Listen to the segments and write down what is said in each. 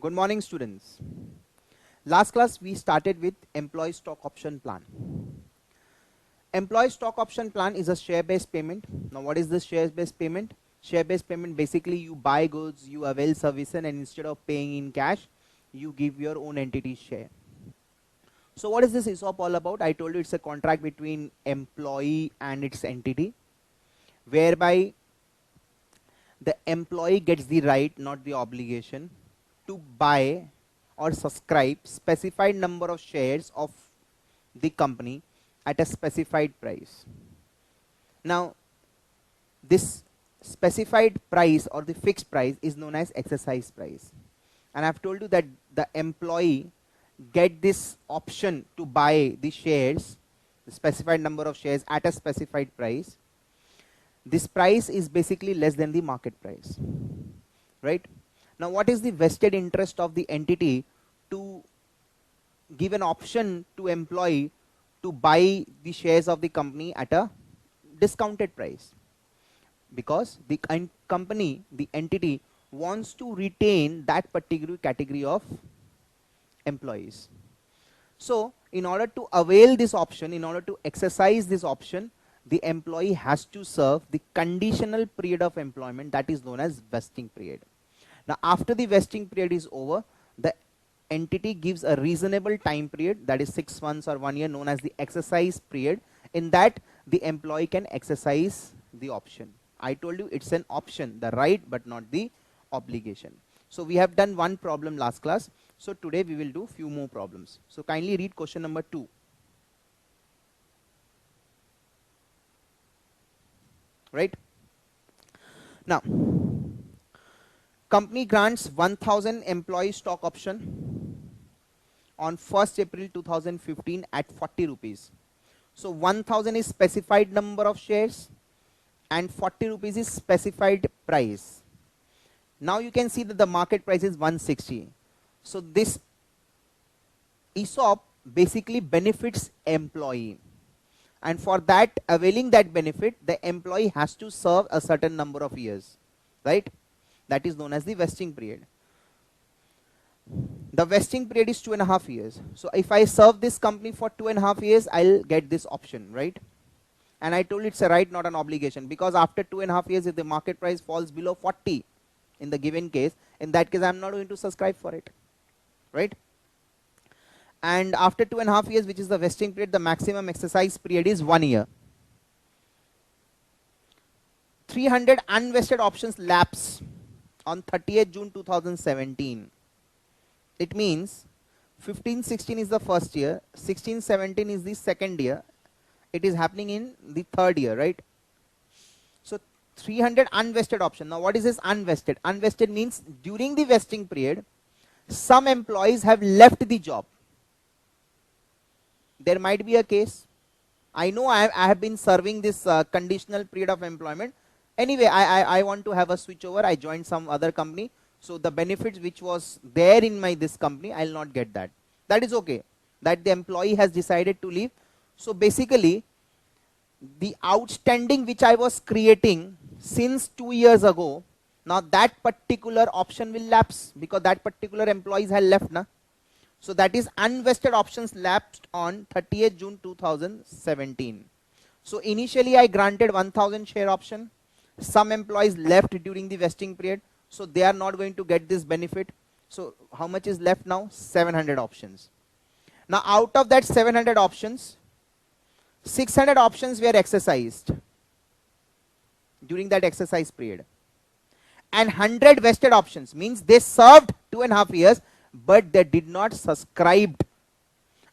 Good morning, students. Last class we started with employee stock option plan. Employee stock option plan is a share-based payment. Now what is this share-based payment? Share-based payment, basically you buy goods, you avail services, and instead of paying in cash, you give your own entity share. So what is this ESOP all about? I told you it's a contract between employee and its entity, whereby the employee gets the right, not the obligation, to buy or subscribe specified number of shares of the company at a specified price. Now, this specified price or the fixed price is known as exercise price. And I've told you that the employee get this option to buy the shares, the specified number of shares at a specified price. This price is basically less than the market price, right? Now, what is the vested interest of the entity to give an option to employee to buy the shares of the company at a discounted price? Because the company, the entity, wants to retain that particular category of employees. So, in order to avail this option, in order to exercise this option, the employee has to serve the conditional period of employment that is known as vesting period. Now, after the vesting period is over, the entity gives a reasonable time period, that is 6 months or 1 year, known as the exercise period. In that, the employee can exercise the option. I told you it's an option, the right but not the obligation. So we have done one problem last class. So today we will do few more problems. So kindly read question number 2. Right? Now, company grants 1000 employee stock option on 1st April 2015 at 40 rupees. So 1000 is specified number of shares and 40 rupees is specified price. Now you can see that the market price is 160. So this ESOP basically benefits employee. And for that, availing that benefit, the employee has to serve a certain number of years, right? That is known as the vesting period. The vesting period is 2.5 years. So if I serve this company for 2.5 years, I'll get this option, right? And I told it's a right, not an obligation, because after 2.5 years, if the market price falls below 40 in the given case, in that case, I'm not going to subscribe for it, right? And after 2.5 years, which is the vesting period, the maximum exercise period is 1 year. 300 unvested options lapse on 30th June 2017. It means 15-16 is the first year, 16-17 is the second year. It is happening in the third year, right? So 300 unvested option. Now what is this unvested? Unvested means during the vesting period, some employees have left the job. There might be a case. I know I have been serving this conditional period of employment. Anyway, I want to have a switchover. I joined some other company. So the benefits which was there in this company, I'll not get that. That is okay. That the employee has decided to leave. So basically, the outstanding which I was creating since 2 years ago, now that particular option will lapse because that particular employees have left. Na? So that is unvested options lapsed on 30th June 2017. So initially I granted 1000 share option. Some employees left during the vesting period. So they are not going to get this benefit. So how much is left now? 700 options. Now out of that 700 options, 600 options were exercised during that exercise period. And 100 vested options means they served 2.5 years, but they did not subscribe.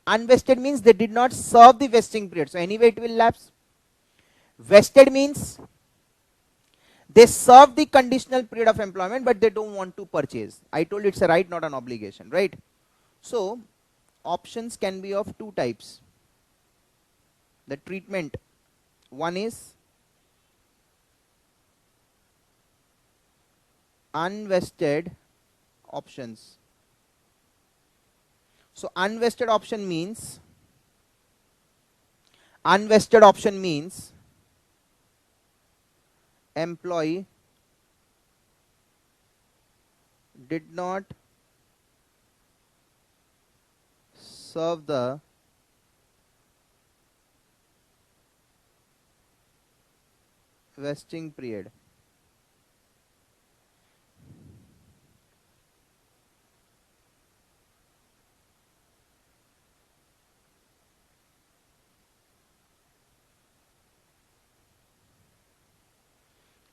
Unvested means they did not serve the vesting period. So anyway it will lapse. Vested means they serve the conditional period of employment, but they don't want to purchase. I told you it's a right, not an obligation, right? So options can be of two types. The treatment, one is unvested options. So unvested option means employee did not serve the vesting period.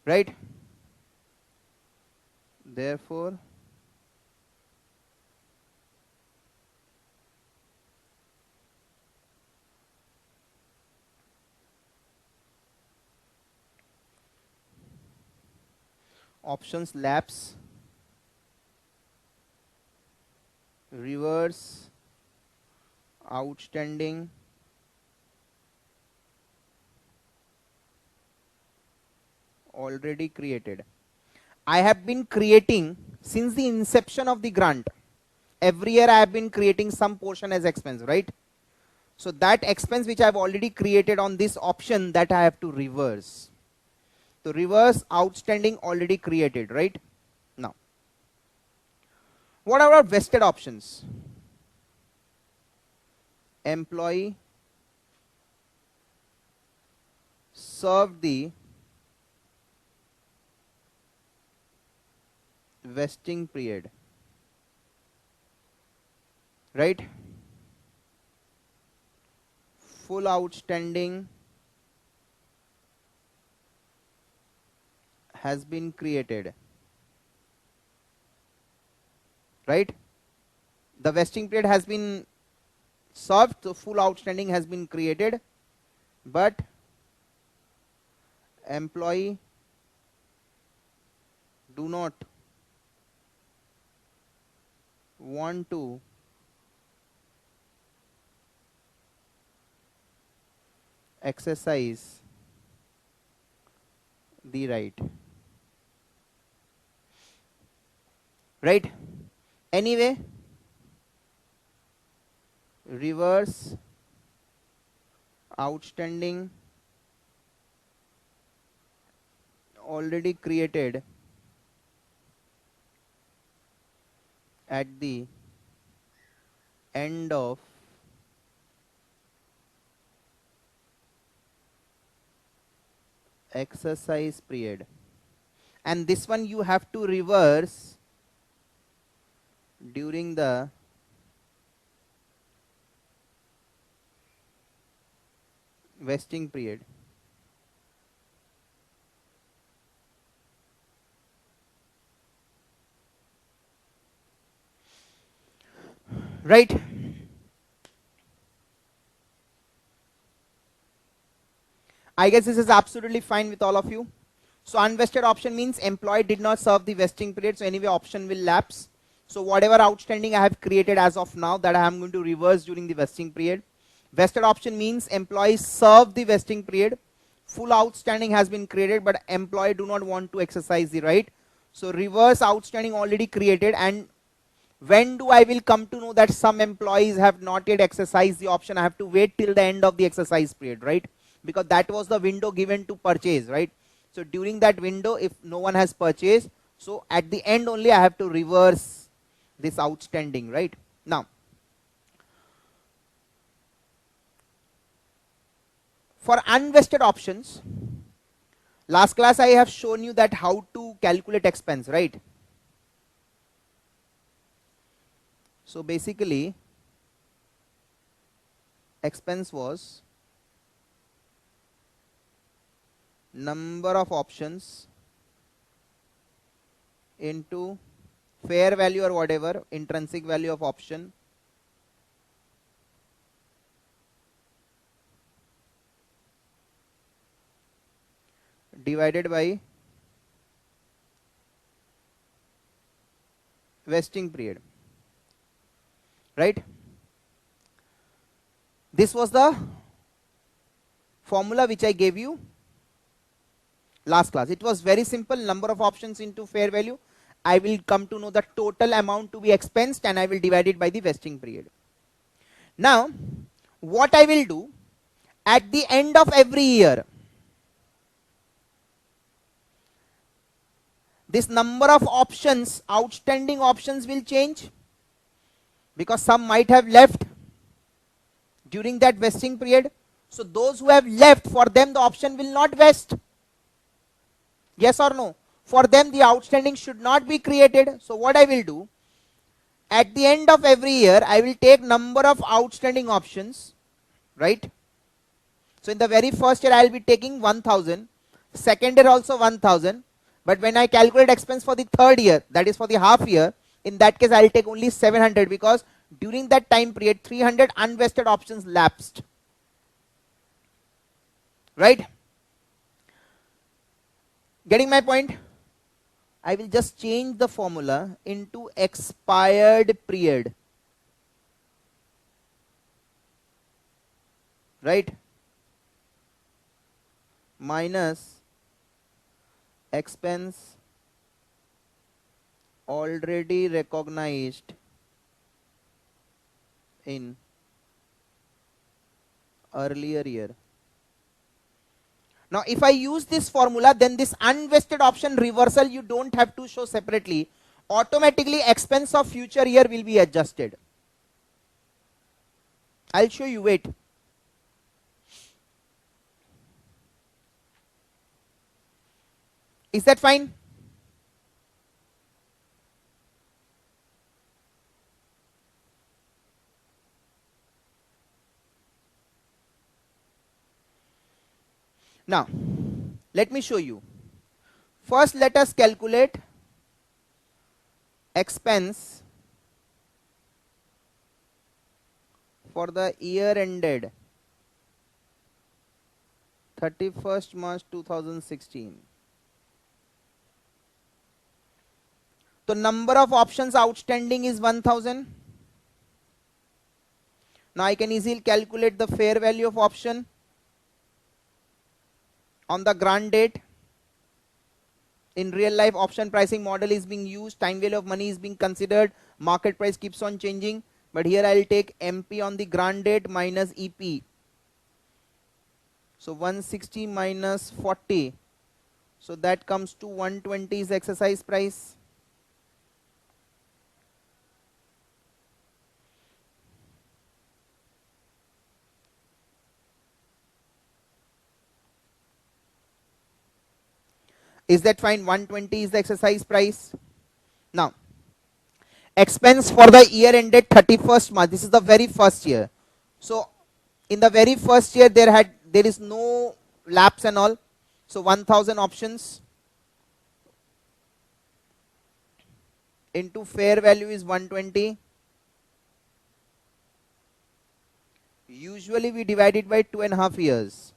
Right? Therefore, options lapse, reverse outstanding already created. I have been creating since the inception of the grant. Every year I have been creating some portion as expense, right? So that expense which I have already created on this option, that I have to reverse. So reverse outstanding already created, right? Now, what are our vested options? Employee served the vesting period, right? Full outstanding has been created, right? The vesting period has been served, so full outstanding has been created, but employee do not want to exercise the right. Right? Anyway, reverse outstanding already created at the end of exercise period, and this one you have to reverse during the vesting period. Right? I guess this is absolutely fine with all of you. So unvested option means employee did not serve the vesting period, so anyway option will lapse. So whatever outstanding I have created as of now, that I am going to reverse during the vesting period. Vested option means employee served the vesting period, full outstanding has been created, but employee do not want to exercise the right. So reverse outstanding already created, and when do I will come to know that some employees have not yet exercised the option? I have to wait till the end of the exercise period, right? Because that was the window given to purchase, right? So during that window, if no one has purchased, so at the end only I have to reverse this outstanding, right? Now, for unvested options, last class I have shown you that how to calculate expense, right? So basically, expense was number of options into fair value or whatever, intrinsic value of option, divided by vesting period, right? This was the formula which I gave you last class. It was very simple, number of options into fair value. I will come to know the total amount to be expensed and I will divide it by the vesting period. Now, what I will do, at the end of every year, this number of options, outstanding options will change, because some might have left, during that vesting period. So those who have left, for them the option will not vest. Yes or no? For them the outstanding should not be created. So what I will do, at the end of every year, I will take number of outstanding options, right? So in the very first year I will be taking 1000, second year also 1000, but when I calculate expense for the third year, that is for the half year, in that case I will take only 700, because during that time period 300 unvested options lapsed, right? Getting my point? I will just change the formula into expired period, right, minus expense already recognized in earlier year. Now if I use this formula, then this unvested option reversal you don't have to show separately. Automatically expense of future year will be adjusted. I'll show you, wait. Is that fine? Now let me show you. First let us calculate expense for the year ended 31st March 2016. The number of options outstanding is 1000. Now I can easily calculate the fair value of option on the grant date. In real life, option pricing model is being used, time value of money is being considered, market price keeps on changing, but here I will take MP on the grant date minus EP. So 160 minus 40, so that comes to 120 is exercise price. Is that fine? 120 is the exercise price. Now expense for the year ended 31st March, this is the very first year. So in the very first year there is no lapse and all, so 1000 options into fair value is 120. Usually we divide it by 2.5 years.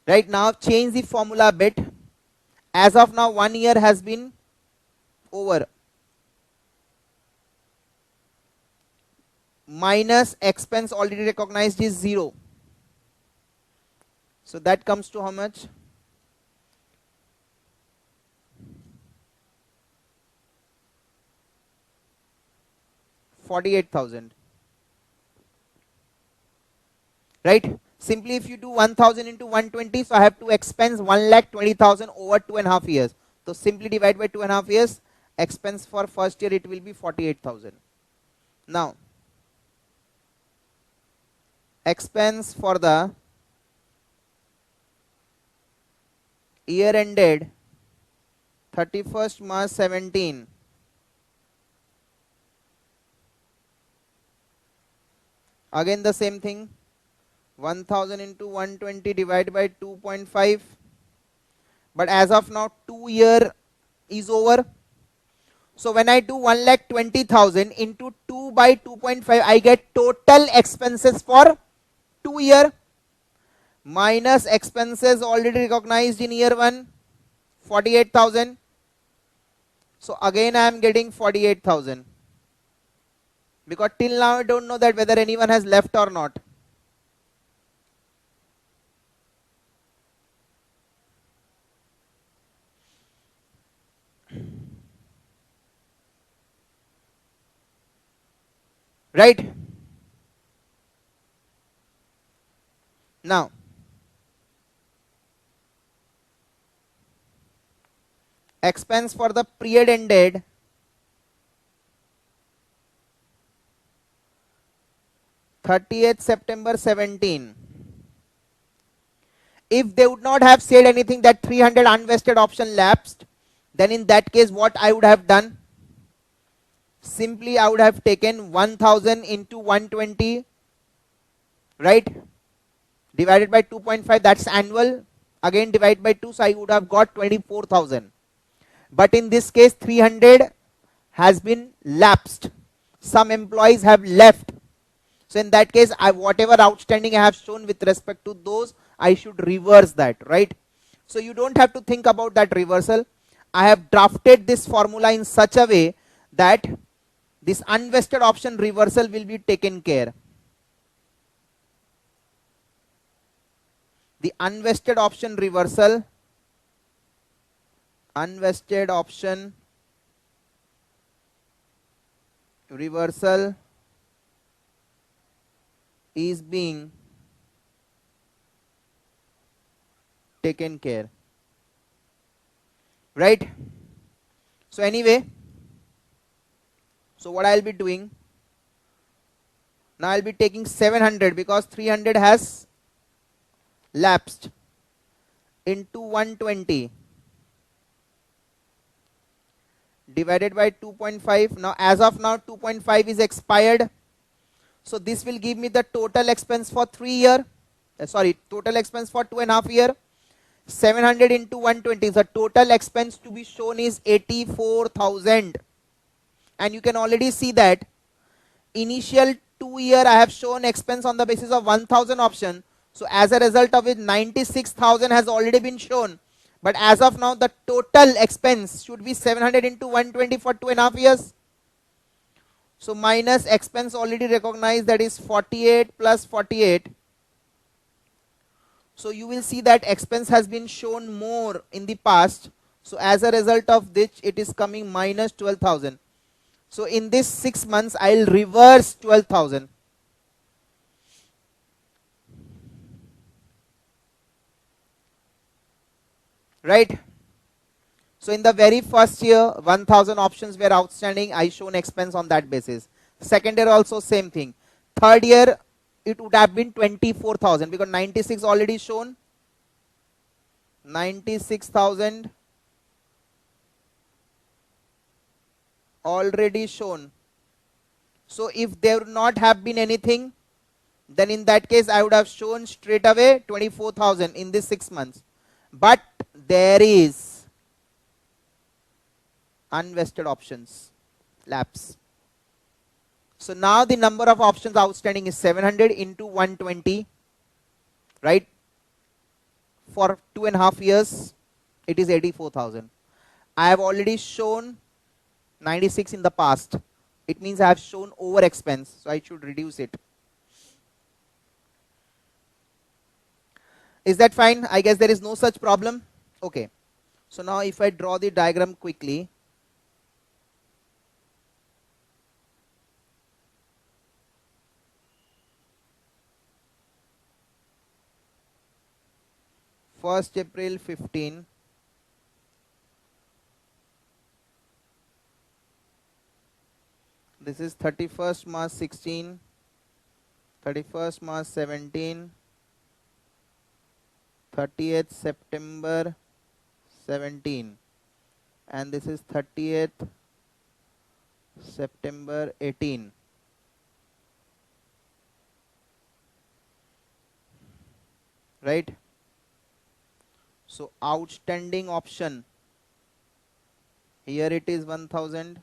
Right, now change the formula a bit. As of now 1 year has been over. Minus expense already recognized is 0. So that comes to how much? 48,000. Right? Simply if you do 1000 into 120, so I have to expense 1,20,000 over 2.5 years. So simply divide by 2.5 years. Expense for first year it will be 48,000. Now expense for the year ended 31st March 17. Again the same thing. 1000 into 120 divided by 2.5. But as of now 2 year is over. So when I do 1,20,000 into 2 by 2.5, I get total expenses for 2 year minus expenses already recognized in year 1, 48,000. So again I am getting 48,000. Because till now I don't know that whether anyone has left or not. Right? Now expense for the period ended 30th September 17. If they would not have said anything that 300 unvested option lapsed, then in that case what I would have done? Simply I would have taken 1000 into 120, right? Divided by 2.5, that's annual. Again divide by 2, so I would have got 24,000. But in this case 300 has been lapsed. Some employees have left. So in that case, whatever outstanding I have shown with respect to those, I should reverse that, right? So you don't have to think about that reversal. I have drafted this formula in such a way that this unvested option reversal will be taken care. The unvested option reversal, is being taken care, right? So anyway, so what I'll be doing now, I'll be taking 700 because 300 has lapsed into 120 divided by 2.5. Now as of now 2.5 is expired, so this will give me the total expense for 3 year, total expense for 2.5 year. 700 into 120, the total expense to be shown is 84,000. And you can already see that initial 2 year I have shown expense on the basis of 1000 option. So as a result of it, 96,000 has already been shown. But as of now, the total expense should be 700 into 120 for 2.5 years. So minus expense already recognized, that is 48 plus 48. So you will see that expense has been shown more in the past. So as a result of this, it is coming minus 12,000. So in this 6 months, I'll reverse 12,000. Right? So in the very first year, 1000 options were outstanding. I shown expense on that basis. Second year also same thing. Third year, it would have been 24,000 because 96 already shown. 96,000 already shown. So if there would not have been anything, then in that case I would have shown straight away 24,000 in this 6 months. But there is unvested options lapse. So now the number of options outstanding is 700 into 120, right? For 2.5 years, it is 84,000. I have already shown 96 in the past. It means I have shown over expense, so I should reduce it. Is that fine? I guess there is no such problem. Okay. So now if I draw the diagram quickly, first April 15, this is 31st March 16, 31st March 17, 30th September 17, and this is 30th September 18. Right? So outstanding option, here it is 1000.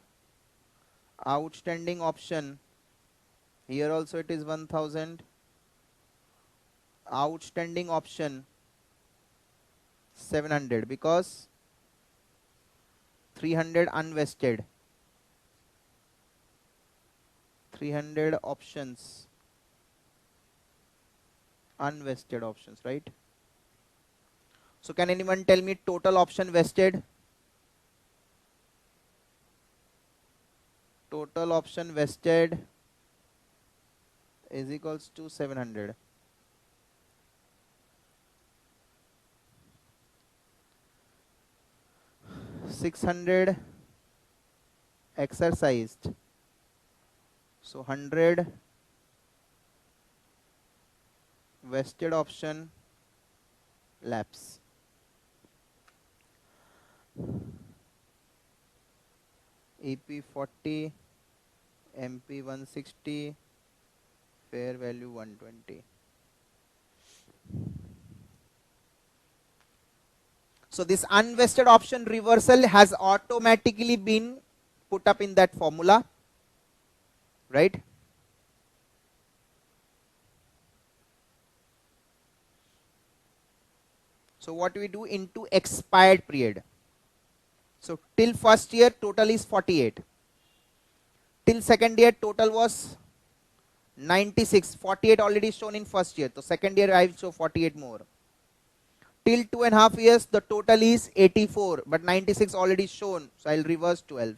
Outstanding option, here also it is 1000. Outstanding option 700 because 300 unvested. 300 options, unvested options, right? So can anyone tell me total option vested? Total option vested is equals to 700. 600 exercised. So 100 vested option lapse. EP 40, MP 160, fair value 120. So this unvested option reversal has automatically been put up in that formula, right? So what we do into expired period. So till first year total is 48. Till second year total was 96. 48 already shown in first year. So second year I will show 48 more. Till 2.5 years the total is 84, but 96 already shown. So I will reverse 12.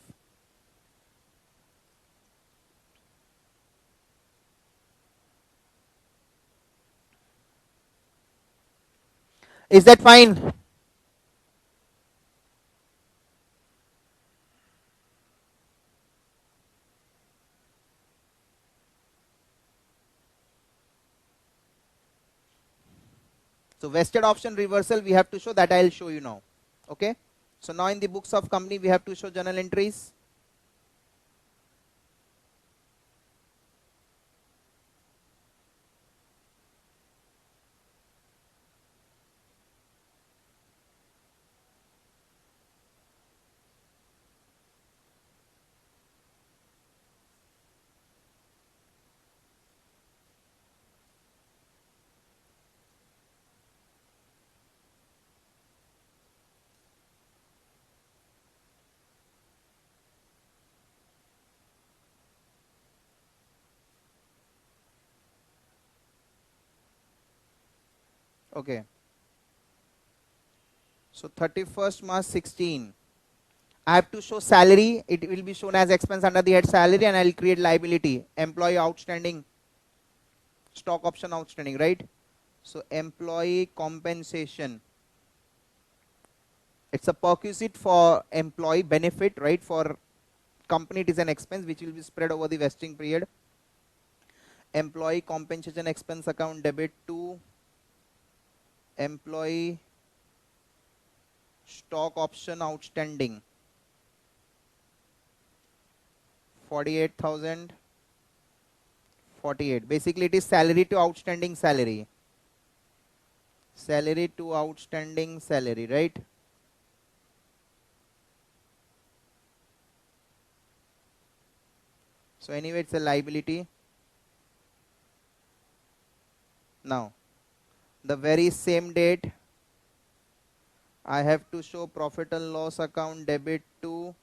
Is that fine? So vested option reversal we have to show, that I will show you now. Okay. So now in the books of company we have to show journal entries. Okay. So 31st March 16. I have to show salary. It will be shown as expense under the head salary, and I will create liability. Employee outstanding, stock option outstanding, right? So employee compensation. It's a perquisite for employee benefit, right? For company it is an expense which will be spread over the vesting period. Employee compensation expense account debit to employee stock option outstanding 48,048. Basically it is salary to outstanding salary. Salary to outstanding salary, right? So anyway it's a liability. Now the very same date I have to show profit and loss account debit to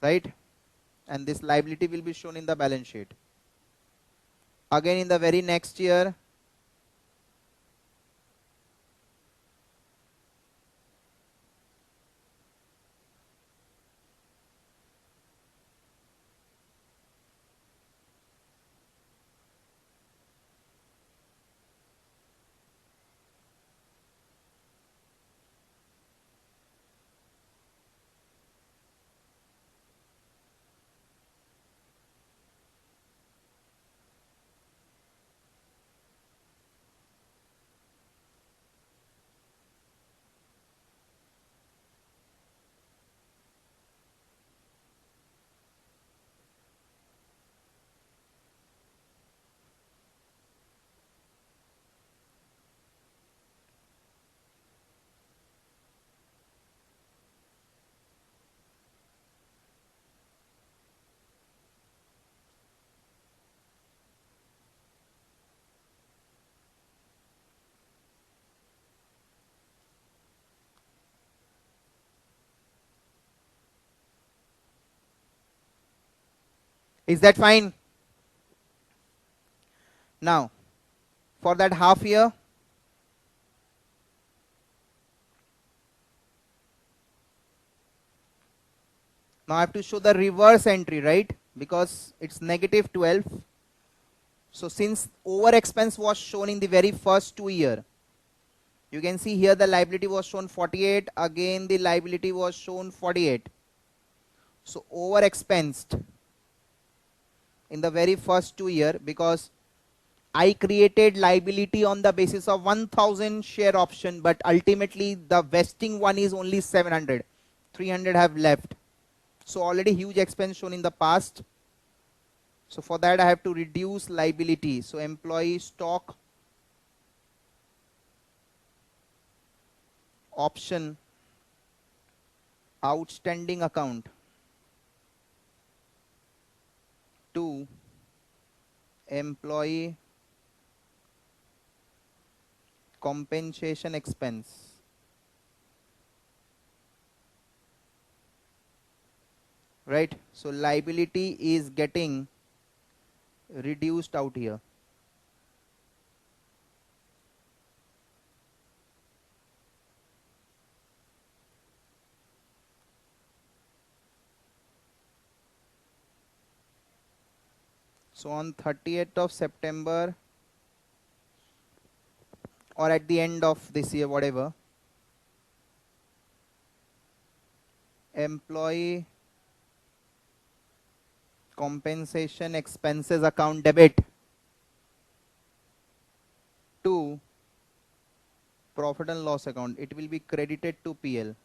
right, and this liability will be shown in the balance sheet. Again in the very next year is that fine? Now for that half year Now I have to show the reverse entry, right? Because it's negative 12. So since over expense was shown in the very first 2 year, you can see here the liability was shown 48, again the liability was shown 48. So over expensed in the very first 2 year because I created liability on the basis of 1000 share option, but ultimately the vesting one is only 700. 300 have left. So already huge expense shown in the past. So for that I have to reduce liability. So employee stock option outstanding account to employee compensation expense. Right? So liability is getting reduced out here. So on 30th of September or at the end of this year, whatever, employee compensation expenses account debit to profit and loss account. It will be credited to PL.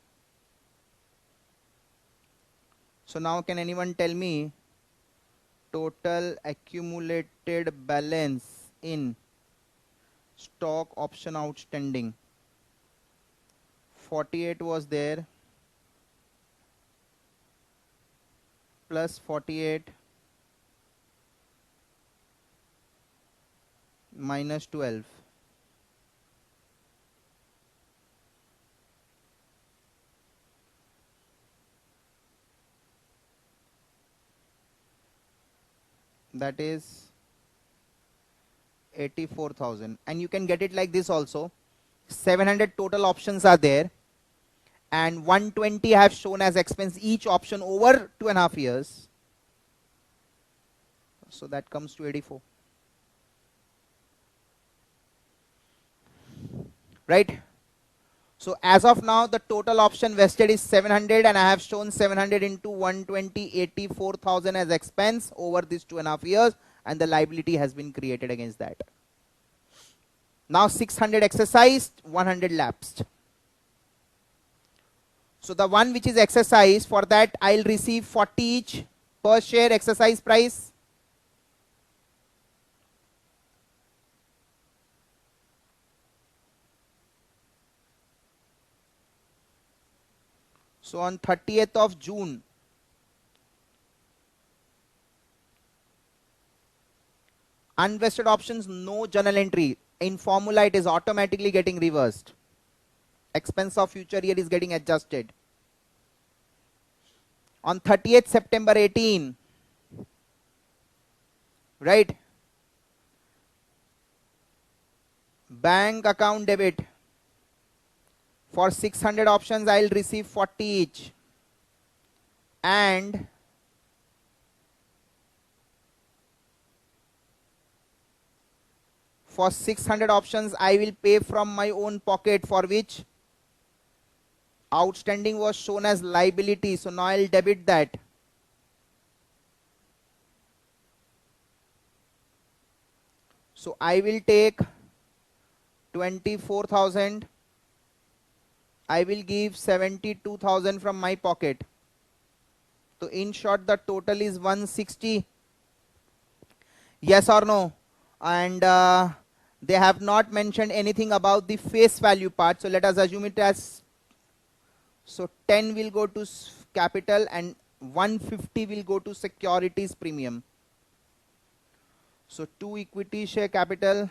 So now can anyone tell me total accumulated balance in stock option outstanding? 48 was there, plus 48 minus 12. That is 84,000. And you can get it like this also. 700 total options are there, and 120 I have shown as expense each option over 2.5 years. So that comes to 84. Right? So as of now, the total option vested is 700, and I have shown 700 into 120, 84,000 as expense over these 2.5 years, and the liability has been created against that. Now 600 exercised, 100 lapsed. So the one which is exercised, for that I'll receive 40 each per share exercise price. So on 30th of June, unvested options, no journal entry. In formula, it is automatically getting reversed. Expense of future year is getting adjusted. On 30th September 18, right? Bank account debit. For 600 options, I'll receive 40 each. And for 600 options, I will pay from my own pocket, for which outstanding was shown as liability. So now I'll debit that. So I will take 24,000. I will give 72,000 from my pocket. So in short, the total is 160. Yes or no? And they have not mentioned anything about the face value part. So let us assume it as, so 10 will go to capital and 150 will go to securities premium. So 2 equity share capital,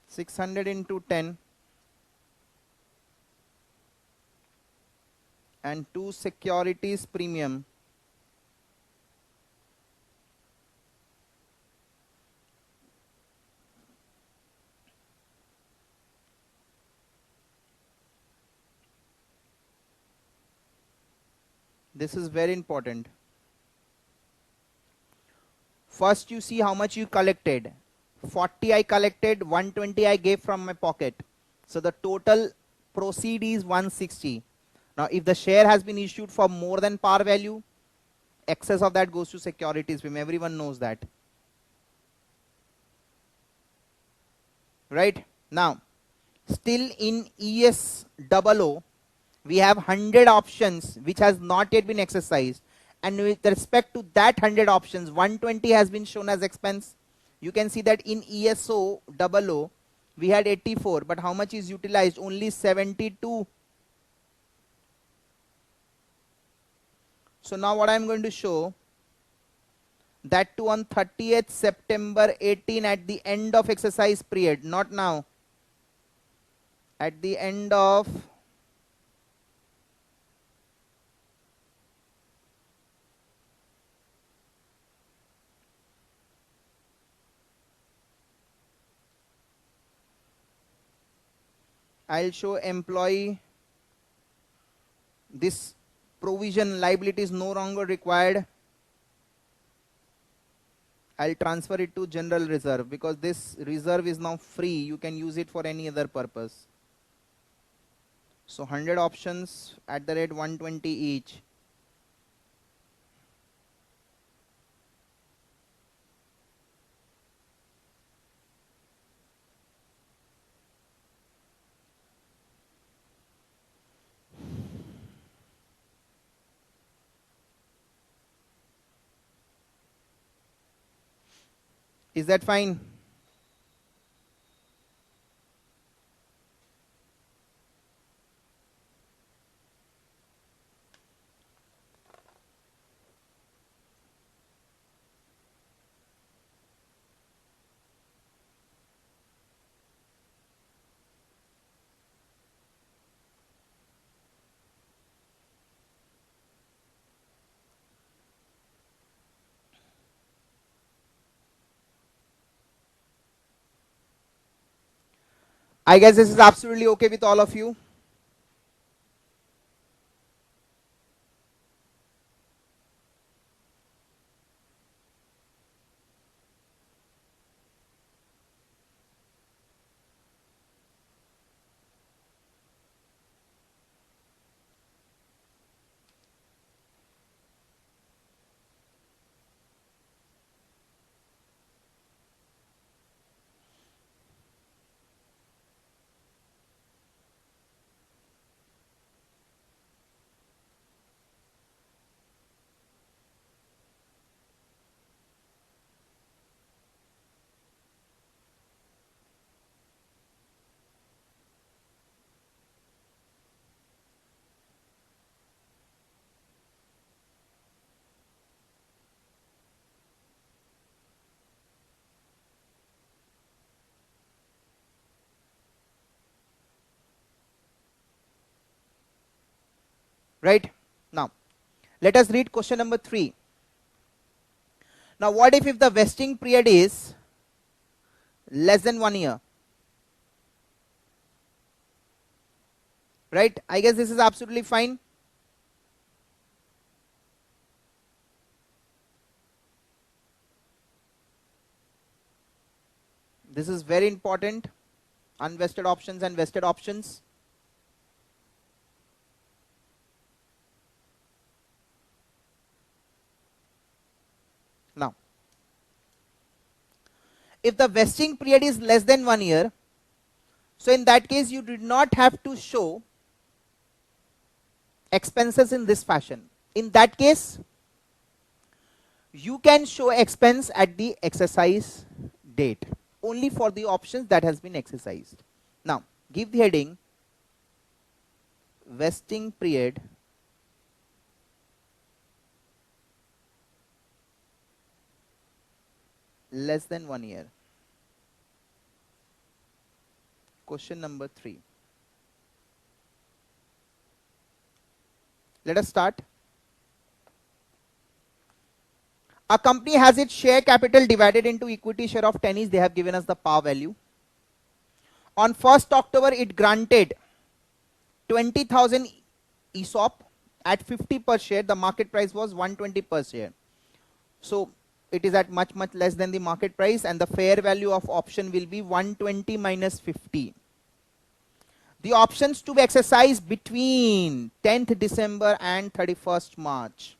600 into 10, and 2 securities premium. This is very important. First you see how much you collected. 40 I collected, 120 I gave from my pocket. So the total proceed is 160. Now if the share has been issued for more than par value, excess of that goes to securities. Everyone knows that. Right? Now, still in ES00, we have 100 options which has not yet been exercised. And with respect to that 100 options, 120 has been shown as expense. You can see that in ESO 00, we had 84, but how much is utilized? Only 72. So now what I am going to show, that too on 30th September 18 at the end of exercise period, not now, at the end of I'll show employee, this provision liability is no longer required. I'll transfer it to general reserve because this reserve is now free. You can use it for any other purpose. So 100 options at the rate 120 each. Is that fine? I guess this is absolutely okay with all of you. Right? Now, let us read question number 3. Now, what if the vesting period is less than 1 year? Right? I guess this is absolutely fine. This is very important. Unvested options and vested options. Now, if the vesting period is less than 1 year, so in that case you did not have to show expenses in this fashion. In that case, you can show expense at the exercise date only for the options that has been exercised. Now, give the heading vesting period less than 1 year. Question number 3. Let us start. A company has its share capital divided into equity share of 10 each. They have given us the par value. On 1st October, it granted 20,000 ESOP At 50 per share, the market price was 120 per share. So it is at much less than the market price, and the fair value of option will be 120 minus 50. The options to be exercised between 10th December and 31st March.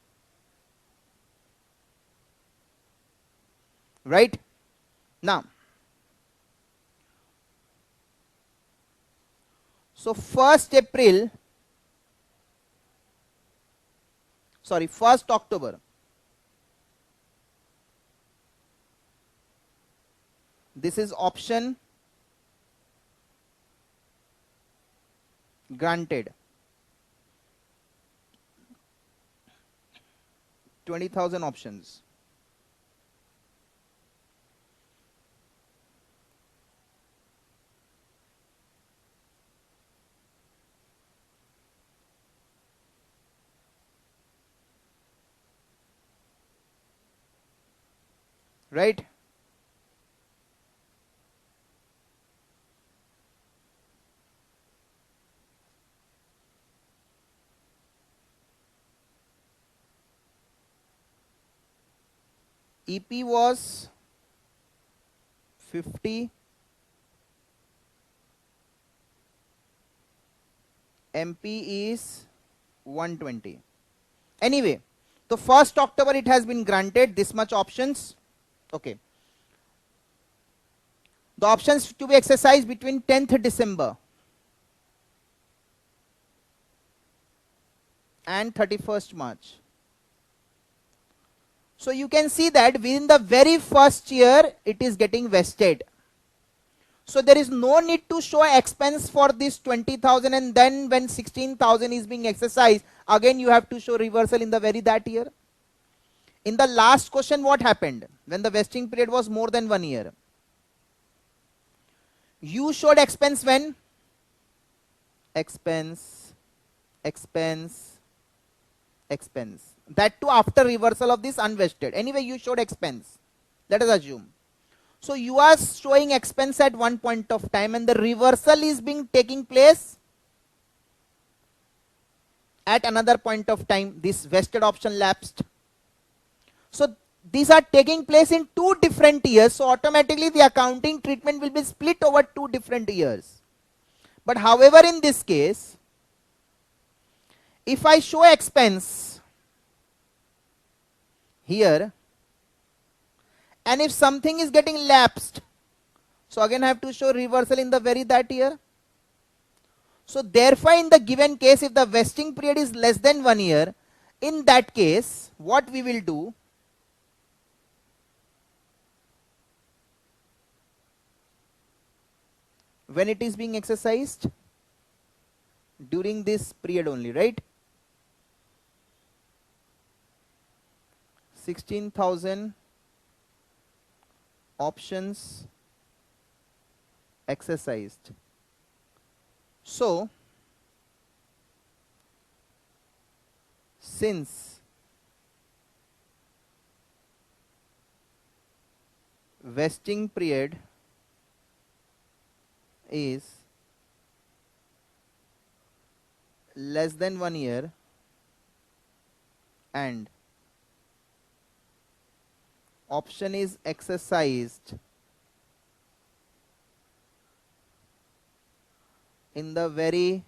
Right? Now, so 1st October. This is option granted. 20,000 options. Right? EP was 50, MP is 120. Anyway, so 1st October it has been granted this much options. Okay. The options to be exercised between 10th December and 31st March. So you can see that within the very first year it is getting vested. So there is no need to show expense for this 20,000, and then when 16,000 is being exercised, again you have to show reversal in the very that year. In the last question, what happened? When the vesting period was more than 1 year, you showed expense when? Expense, expense, expense. That too after reversal of this unvested. Anyway, you showed expense. Let us assume. So you are showing expense at one point of time, and the reversal is being taking place at another point of time. This vested option lapsed. So these are taking place in 2 different years. So automatically the accounting treatment will be split over 2 different years. But however, in this case, if I show expense here, and if something is getting lapsed, so again I have to show reversal in the very that year. So therefore, in the given case, if the vesting period is less than 1 year, in that case, what we will do, when it is being exercised during this period only, right? 16,000 options exercised. So since vesting period is less than 1 year and option is exercised in the very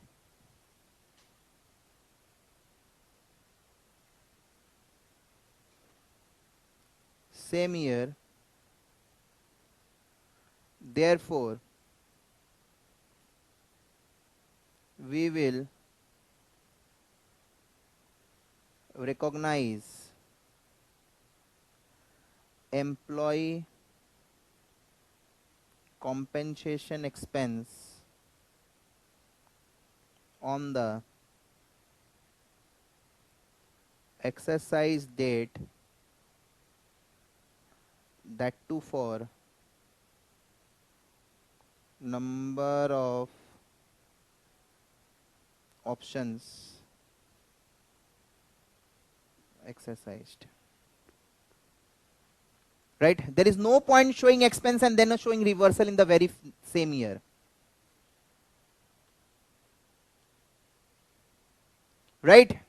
same year, therefore we will recognize employee compensation expense on the exercise date, that too for number of options exercised. Right? There is no point showing expense and then showing reversal in the very same year. Right?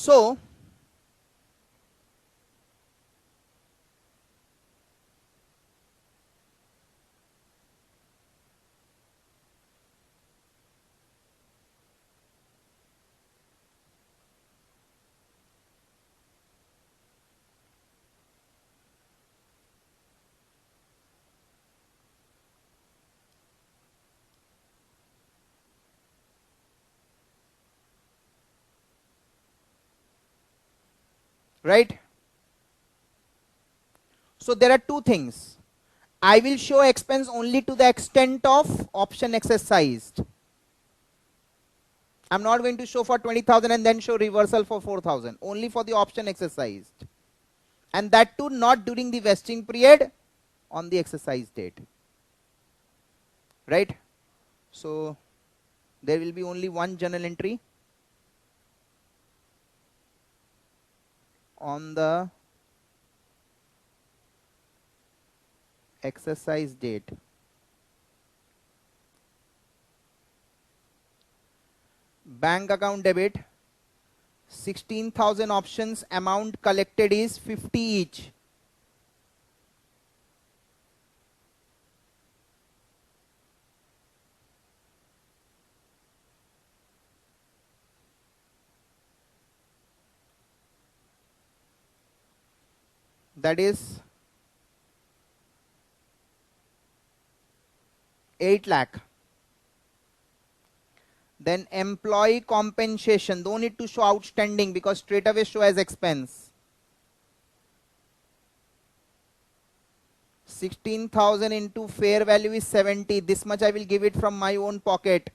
So right, so there are two things. I will show expense only to the extent of option exercised. I'm not going to show for 20,000 and then show reversal for 4,000, only for the option exercised, and that too not during the vesting period, on the exercise date, right? So there will be only one journal entry on the exercise date. Bank account debit 16,000 options, amount collected is 50 each. That is 8 lakh. Then employee compensation, don't need to show outstanding because straight away show as expense. 16,000 into fair value is 70. This much I will give it from my own pocket.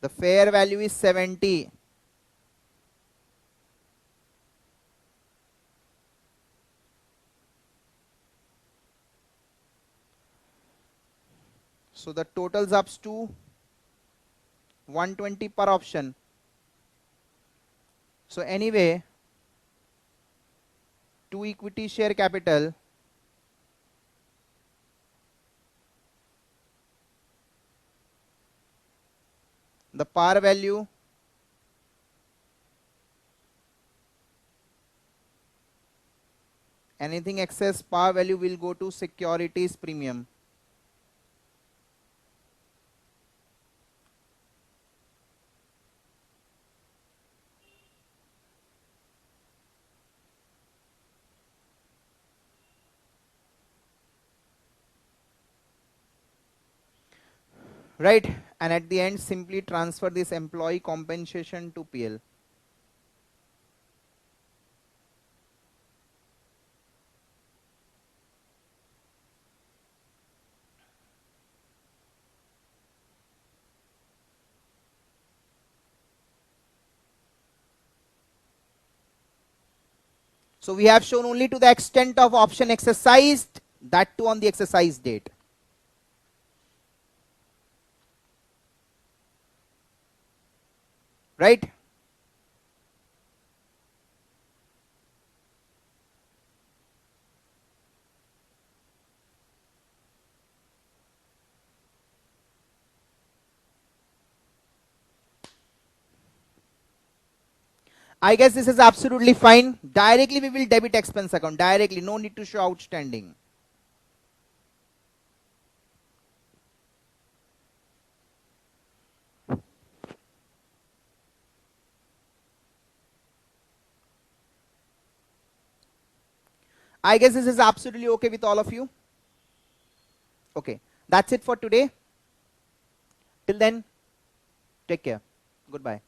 The fair value is 70. So the totals up to 120 per option. So anyway, to equity share capital, the par value anything excess par value will go to securities premium. Right, and at the end simply transfer this employee compensation to PL. So we have shown only to the extent of option exercised, that too on the exercise date. Right? I guess this is absolutely fine. Directly we will debit expense account. Directly, no need to show outstanding. I guess this is absolutely okay with all of you. Okay, that's it for today. Till then, take care. Goodbye.